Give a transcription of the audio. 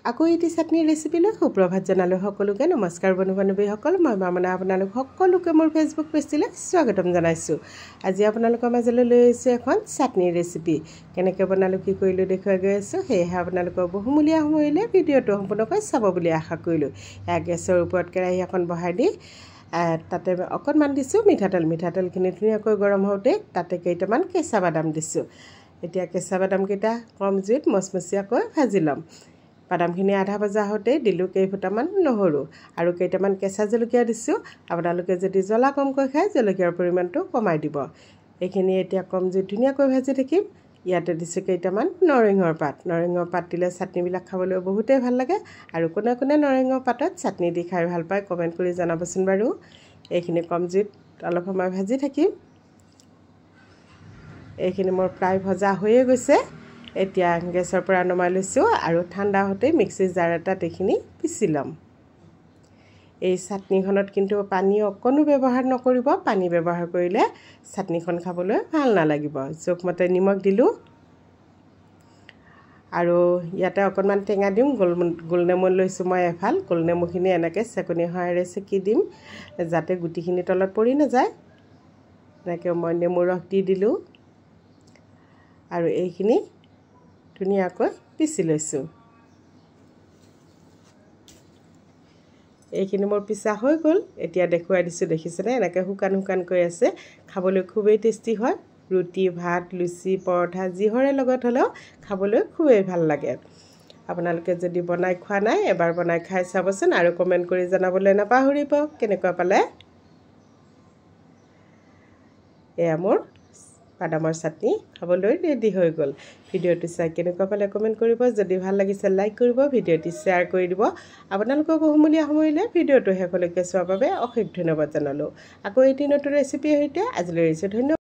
আকৌ এটি চাটনিৰ ৰেচিপিলৈ সুপ্ৰভাত জনালোঁ সকলোকে। নমস্কাৰ বন্ধু বান্ধৱীসকল, মই মামনা আপোনালোক সকলোকে মোৰ ফেচবুক পেজটোলৈ স্বাগতম জনাইছোঁ। আজি আপোনালোকৰ মাজলৈ লৈ আহিছোঁ এখন চাটনিৰ ৰেচিপি। কেনেকৈ বনালোঁ কি কৰিলোঁ দেখুৱাই গৈ আছোঁ, সেয়েহে আপোনালোকৰ বহুমূলীয়া সময়লৈ ভিডিঅ'টো সম্পূৰ্ণকৈ চাব বুলি আশা কৰিলোঁ। গেছৰ ওপৰত কেৰাহী এখন বহাই দি তাতে অকণমান দিছোঁ মিঠাতেলখিনি ধুনীয়াকৈ গৰম হওঁতে তাতে কেইটামান কেঁচা বাদাম দিছোঁ। এতিয়া কেঁচা বাদামকেইটা কম জুইত মচমচীয়াকৈ ভাজি ল'ম। বাদামখিনি আধা ভজা হওঁতে দিলোঁ কেইফুটামান নহৰু আৰু কেইটামান কেঁচা জলকীয়া দিছোঁ। আপোনালোকে যদি জ্বলা কমকৈ খায় জলকীয়াৰ পৰিমাণটো কমাই দিব। এইখিনি এতিয়া কম জুইত ধুনীয়াকৈ ভাজি থাকিম। ইয়াতে দিছোঁ কেইটামান নৰসিংহৰ পাত দিলে চাটনিবিলাক খাবলৈ বহুতেই ভাল লাগে আৰু কোনে কোনে নৰসিংহৰ পাতত চাটনি দি খাই ভাল পায় কমেণ্ট কৰি জনাবচোন বাৰু। এইখিনি কম জুইত অলপ সময় ভাজি থাকিম। এইখিনি মোৰ প্ৰায় ভজা হৈয়ে গৈছে। এতিয়া গেছৰ পৰা নমাই লৈছোঁ আৰু ঠাণ্ডা হওঁতে মিক্সিৰ জাৰ এটাত এইখিনি পিচি ল'ম। এই চাটনিখনত কিন্তু পানী অকণো ব্যৱহাৰ নকৰিব। পানী ব্যৱহাৰ কৰিলে চাটনিখন খাবলৈ ভাল নালাগিব। জোখমতে নিমখ দিলোঁ আৰু ইয়াতে অকণমান টেঙা দিম। গোলনেমু লৈছোঁ মই এফাল। গোলনেমুখিনি এনেকৈ চেকনিৰ সহায়েৰে চেকি দিম যাতে গুটিখিনি তলত পৰি নাযায়। এনেকৈ মই নেমু ৰস দি দিলোঁ আৰু এইখিনি ধুনীয়াকৈ পিচি লৈছোঁ। এইখিনি মোৰ পিচা হৈ গ'ল। এতিয়া দেখুৱাই দিছোঁ, দেখিছেনে এনেকৈ শুকানকৈ আছে। খাবলৈ খুবেই টেষ্টি হয়। ৰুটি, ভাত, লুচি, পৰঠা যিহৰে লগত হ'লেও খাবলৈ খুবেই ভাল লাগে। আপোনালোকে যদি বনাই খোৱা নাই এবাৰ বনাই খাই চাবচোন আৰু কমেণ্ট কৰি জনাবলৈ নাপাহৰিব কেনেকুৱা পালে। এয়া মোৰ বাদামৰ চাটনি খাবলৈ ৰেডি হৈ গ'ল। ভিডিঅ'টো চাই কেনেকুৱা পালে কমেণ্ট কৰিব। যদি ভাল লাগিছে লাইক কৰিব, ভিডিঅ'টি শ্বেয়াৰ কৰি দিব। আপোনালোকৰ বহুমূলীয়া সময়লৈ ভিডিঅ'টো শেষলৈকে চোৱাৰ বাবে অশেষ ধন্যবাদ জনালোঁ। আকৌ এটি নতুন ৰেচিপিৰ সৈতে আজিলৈ এৰিছোঁ। ধন্যবাদ।